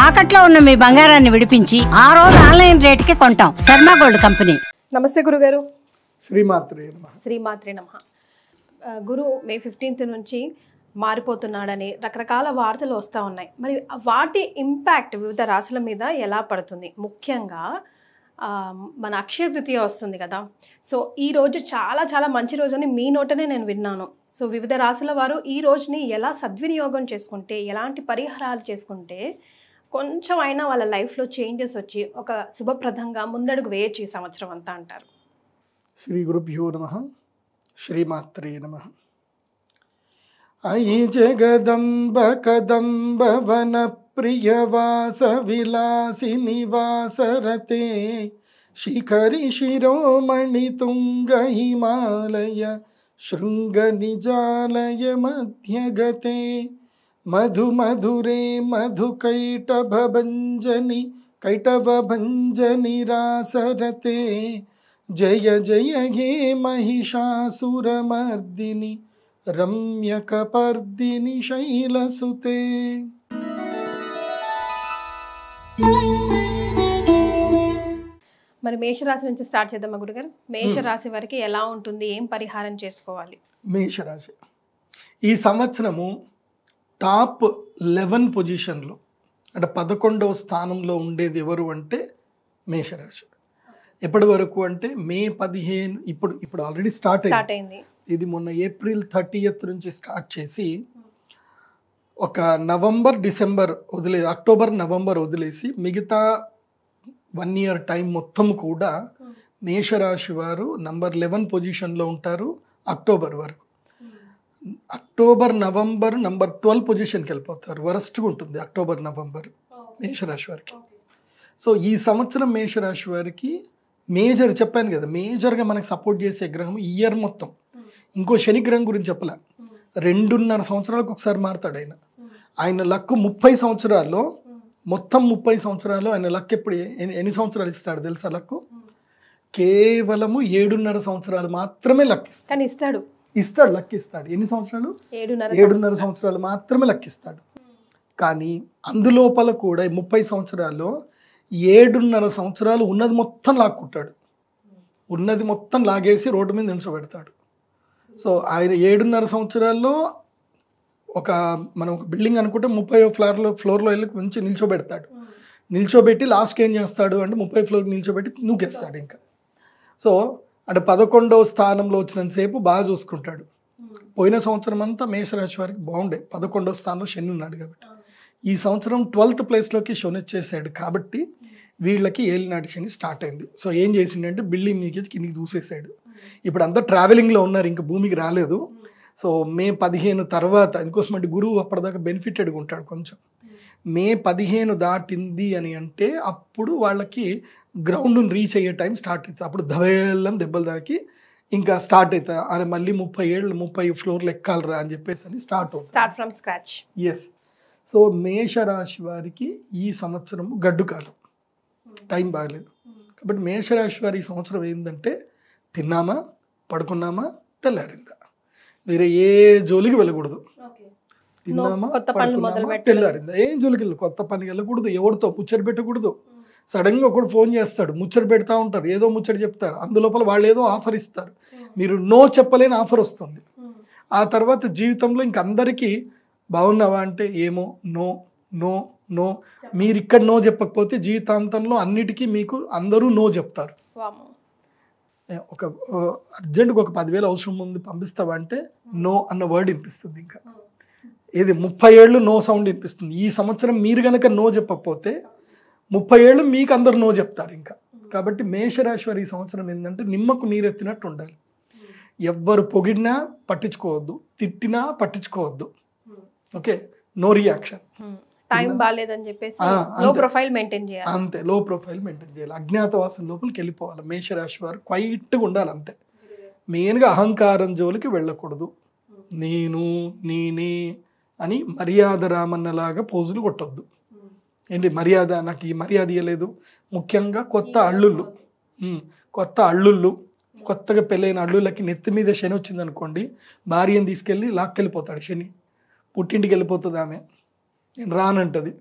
తాకట్లో ఉన్న మీ బంగారాన్ని విడిపించి ఆ రోజు ఆన్లైన్ రేటుకి కొంటాం. Sharma gold company. నమస్తే గురుగారు. శ్రీమాత్రే నమః. శ్రీమాత్రే నమః. గురు మే 15 నుంచి మారిపోతున్నాడని రకరకాల వార్తలు వస్తూ ఉన్నాయి. మరి వాటి ఇంపాక్ట్ వివిధ రాశుల మీద ఎలా పడుతుంది? ముఖ్యంగా మన అక్షయ తృతీయ వస్తుంది కదా. సో ఈ రోజు చాలా చాలా మంచి రోజు అని మీ నోటనే నేను విన్నాను. సో వివిధ రాశుల వారు ఈ రోజుని ఎలా సద్వినియోగం చేసుకుంటే, ఎలాంటి పరిహారాలు చేసుకుంటే కొంచెం అయినా వాళ్ళ లైఫ్లో చేంజెస్ వచ్చి ఒక శుభప్రదంగా ముందడుగు వేయచ్చు ఈ సంవత్సరం అంతా అంటారు? శ్రీ గురుభ్యో నమః. శ్రీమాత్రే నమః. అయి జగదంబ కదంబ వన ప్రియవాస విలాసిని వాసరతే శిఖరి శిరోమణి తుంగ హిమాలయ శృంగ నిజాలయ మధ్యగతే మధు మధురే మధు కైటభంజని రాసరతే జయ జయ హే మహిషాసురమర్దిని రమ్యకపర్దిని శైలసుతే. మరి మేషరాశి నుంచి స్టార్ట్ చేద్దామా గురుగారు? మేషరాశి వారికి ఎలా ఉంటుంది, ఏం పరిహారం చేసుకోవాలి? మేషరాశి ఈ సంవత్సరము టాప్ 11 పొజిషన్లో అంటే 11వ స్థానంలో ఉండేది ఎవరు అంటే మేషరాశి. ఎప్పటి వరకు అంటే మే 15 ఇప్పుడు ఆల్రెడీ స్టార్ట్ అయింది. ఇది మొన్న ఏప్రిల్ 30th నుంచి స్టార్ట్ చేసి ఒక అక్టోబర్ నవంబర్ వదిలేసి మిగతా 1 year టైం మొత్తం కూడా మేషరాశి వారు నంబర్ 11 పొజిషన్లో ఉంటారు అక్టోబర్ వరకు. అక్టోబర్ నవంబర్ నంబర్ 12 పొజిషన్కి వెళ్ళిపోతారు. వరస్ట్గా ఉంటుంది అక్టోబర్ నవంబర్ మేషరాశి వారికి. సో ఈ సంవత్సరం మేషరాశి వారికి మేజర్ చెప్పాను కదా, మేజర్గా మనకు సపోర్ట్ చేసే గ్రహం ఈ ఇయర్ మొత్తం. ఇంకో శని గ్రహం గురించి చెప్పలే, 2.5 సంవత్సరాలకు ఒకసారి మారుతాడు ఆయన. ఆయన లక్ 30 సంవత్సరాల్లో మొత్తం 30 సంవత్సరాలు ఆయన లక్ ఎప్పుడు ఎన్ని సంవత్సరాలు ఇస్తాడు తెలుసా? లక్ కేవలము 7.5 సంవత్సరాలు మాత్రమే లక్ ఇస్తాడు. లక్ ఇస్తాడు. ఎన్ని సంవత్సరాలు? 7.5 సంవత్సరాలు మాత్రమే లక్ ఇస్తాడు. కానీ అందులోపల కూడా 30 సంవత్సరాల్లో 7.5 సంవత్సరాలు ఉన్నది మొత్తం లాక్కుంటాడు. ఉన్నది మొత్తం లాగేసి రోడ్డు మీద నిల్చోబెడతాడు. సో ఆయన 7.5 సంవత్సరాల్లో మనం ఒక బిల్డింగ్ అనుకుంటే 30వ ఫ్లోర్లో వెళ్ళి కొంచెం నిల్చోబెట్టి లాస్ట్కి ఏం చేస్తాడు అంటే 30 ఫ్లోర్కి నిల్చోబెట్టి నూకేస్తాడు ఇంకా. సో అంటే 11వ స్థానంలో వచ్చినంతసేపు బాగా చూసుకుంటాడు. పోయిన సంవత్సరం అంతా మేషరాశి వారికి బాగుండే, 11వ స్థానంలో శని ఉన్నాడు కాబట్టి. ఈ సంవత్సరం 12th ప్లేస్లోకి శని వచ్చేసాడు కాబట్టి వీళ్ళకి ఏలినాటి శని స్టార్ట్ అయింది. సో ఏం చేసిండంటే బిల్డింగ్ మీదకి కిందికి దూసేసాడు. ఇప్పుడు అంతా ట్రావెలింగ్లో ఉన్నారు, ఇంకా భూమికి రాలేదు. సో మే 15 తర్వాత ఇంకోసం అంటే గురువు అప్పటిదాకా బెనిఫిటెడ్గా ఉంటాడు కొంచెం. మే 15 దాటింది అని అంటే అప్పుడు వాళ్ళకి గ్రౌండ్ని రీచ్ అయ్యే టైం స్టార్ట్ అవుతుంది. అప్పుడు దవేళ్ళని దెబ్బలు దాకి ఇంకా స్టార్ట్ అవుతుంది. అది మళ్ళీ 30 ఫ్లోర్లు ఎక్కాలరా అని చెప్పేసి అని start from scratch. Yes. So మేషరాశి వారికి ఈ సంవత్సరం గడ్డు కాలం, టైం బాగలేదు. కాబట్టి మేషరాశి వారి ఈ సంవత్సరం ఏంటంటే తిన్నామా, పడుకున్నామా, తెల్లారిందా, వేరే ఏ జోలికి వెళ్ళకూడదు. తిన్నామా, పడుకున్నామా, తెల్లారిందా, ఏం జోలికి వెళ్ళదు. కొత్త పనికి వెళ్ళకూడదు, ఎవరితో ముచ్చట పెట్టకూడదు. సడన్గా ఒకడు ఫోన్ చేస్తాడు, ముచ్చట పెడతా ఉంటారు, ఏదో ముచ్చట చెప్తారు, అందులోపల వాళ్ళు ఏదో ఆఫర్ ఇస్తారు, మీరు నో చెప్పలేని ఆఫర్ వస్తుంది. ఆ తర్వాత జీవితంలో ఇంక అందరికీ బాగున్నావా అంటే ఏమో నో నో నో. మీరు ఇక్కడ నో చెప్పకపోతే జీవితాంతంలో అన్నిటికీ మీకు అందరూ నో చెప్తారు. ఒక అర్జెంట్గా ఒక 10,000 అవసరం ఉంది పంపిస్తావా అంటే నో అన్న వర్డ్ వినిపిస్తుంది. ఇంకా ఇది 30 ఏళ్ళు నో సౌండ్ వినిపిస్తుంది. ఈ సంవత్సరం మీరు కనుక నో చెప్పకపోతే 30 ఏళ్ళు మీకు అందరు నో చెప్తారు ఇంకా. కాబట్టి మేషరాశి వారి ఈ సంవత్సరం ఏంటంటే నిమ్మకు నీరెత్తినట్టు ఉండాలి. ఎవ్వరు పొగిడినా పట్టించుకోవద్దు, తిట్టినా పట్టించుకోవద్దు. Okay, no reaction. టైం బాలేదని చెప్పేసి లో ప్రొఫైల్ మెయింటైన్ చేయాలి. అంతే, లో ప్రొఫైల్ మెయింటైన్ చేయాలి. అజ్ఞాతవాసం లోపలికి వెళ్ళిపోవాలి. మేషరాశి వారు క్వైట్గా ఉండాలి అంతే. మెయిన్గా అహంకారం జోలికి వెళ్ళకూడదు. నేను నేనే అని మర్యాద రామన్నలాగా పోజులు కొట్టొద్దు. ఏంటి మర్యాద, నాకు ఈ మర్యాద ఇవ్వలేదు. ముఖ్యంగా కొత్త అల్లుళ్ళు కొత్తగా పెళ్ళైన అల్లుళ్ళకి నెత్తి మీద శని వచ్చింది అనుకోండి, భార్యను తీసుకెళ్ళి లాక్కెళ్ళిపోతాడు శని. పుట్టింటికి వెళ్ళిపోతుంది ఆమె, నేను రానంటది.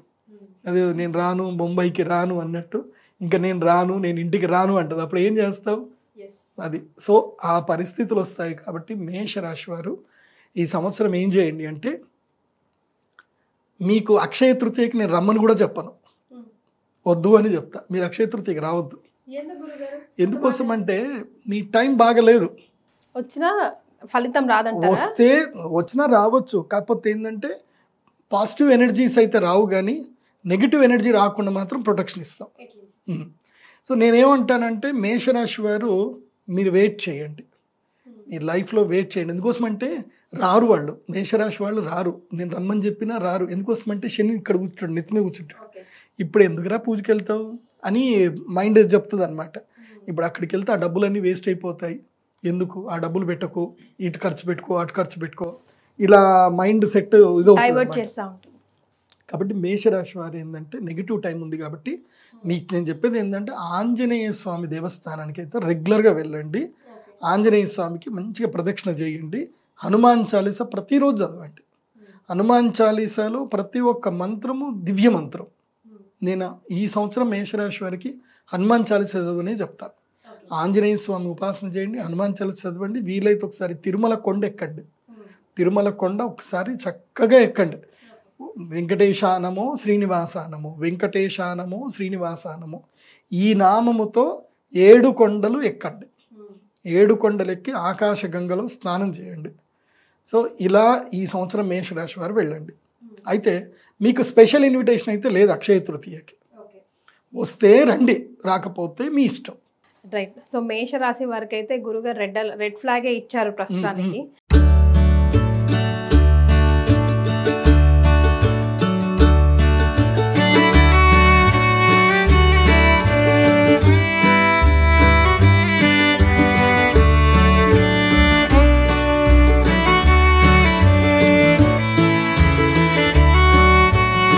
అదే నేను రాను, బొంబాయికి రాను అన్నట్టు, ఇంకా నేను రాను, నేను ఇంటికి రాను అంటది. అప్పుడు ఏం చేస్తావు? అది. సో ఆ పరిస్థితులు వస్తాయి కాబట్టి మేషరాశి వారు ఈ సంవత్సరం ఏం చేయండి అంటే, మీకు అక్షయ తృతీయకి నేను రమ్మని కూడా చెప్పను, వద్దు అని చెప్తా. మీరు అక్షయ తృతీయకి రావద్దు. ఎందుకోసం అంటే మీ టైం బాగలేదు. వచ్చినా ఫలితం రాదంటారా? వచ్చినా రావచ్చు, కాకపోతే ఏంటంటే పాజిటివ్ ఎనర్జీస్ అయితే రావు, కానీ నెగిటివ్ ఎనర్జీ రాకుండా మాత్రం ప్రొటెక్షన్ ఇస్తాం. సో నేనేమంటానంటే మేషరాశి వారు మీరు వెయిట్ చేయండి, మీ లైఫ్లో వెయిట్ చేయండి. ఎందుకోసం అంటే రారు వాళ్ళు, మేషరాశి వాళ్ళు రారు, నేను రమ్మని చెప్పినా రారు. ఎందుకోసం అంటే శని ఇక్కడ కూర్చుంటాడు, నెత్తిమే కూర్చుంటాడు. ఇప్పుడు ఎందుకురా పూజకి వెళ్తావు అని మైండ్ చెప్తుంది అనమాట. ఇప్పుడు అక్కడికి వెళ్తే ఆ డబ్బులన్నీ వేస్ట్ అయిపోతాయి, ఎందుకు ఆ డబ్బులు పెట్టకు, ఇటు ఖర్చు పెట్టుకో, అటు ఖర్చు పెట్టుకో, ఇలా మైండ్ సెట్ డైవర్ట్ చేస్తూ ఉంటుంది. కాబట్టి మేషరాశి వారు ఏంటంటే నెగిటివ్ టైం ఉంది కాబట్టి మీకు నేను చెప్పేది ఏంటంటే ఆంజనేయ స్వామి దేవస్థానానికి అయితే రెగ్యులర్గా వెళ్ళండి, ఆంజనేయ స్వామికి మంచిగా ప్రదక్షిణ చేయండి, హనుమాన్ చాలీసా ప్రతిరోజు చదవండి. హనుమాన్ చాలీసాలో ప్రతి ఒక్క మంత్రము దివ్య మంత్రం. నేను ఈ సంవత్సరం మేషరాశి వారికి హనుమాన్ చాలీసా చదవనే చెప్తాను. ఆంజనేయ స్వామి ఉపాసన చేయండి, హనుమాన్ చాలీసా చదవండి. వీలైతే ఒకసారి తిరుమల కొండ ఎక్కండి, తిరుమల కొండ ఒకసారి చక్కగా ఎక్కండి. వెంకటేశానమో శ్రీనివాసానమో, వెంకటేశానమో శ్రీనివాసానమో, ఈ నామముతో 7 కొండలు ఎక్కండి. 7 కొండలు ఎక్కి ఆకాశ గంగలో స్నానం చేయండి. సో ఇలా ఈ సంవత్సరం మేషరాశి వారు వెళ్ళండి. అయితే మీకు స్పెషల్ ఇన్విటేషన్ అయితే లేదు అక్షయ తృతీయకి, వస్తే రండి, రాకపోతే మీ ఇష్టం. రైట్. సో మేషరాశి వారికి అయితే గురుగారు రెడ్ ఫ్లాగే ఇచ్చారు ప్రస్తుతానికి.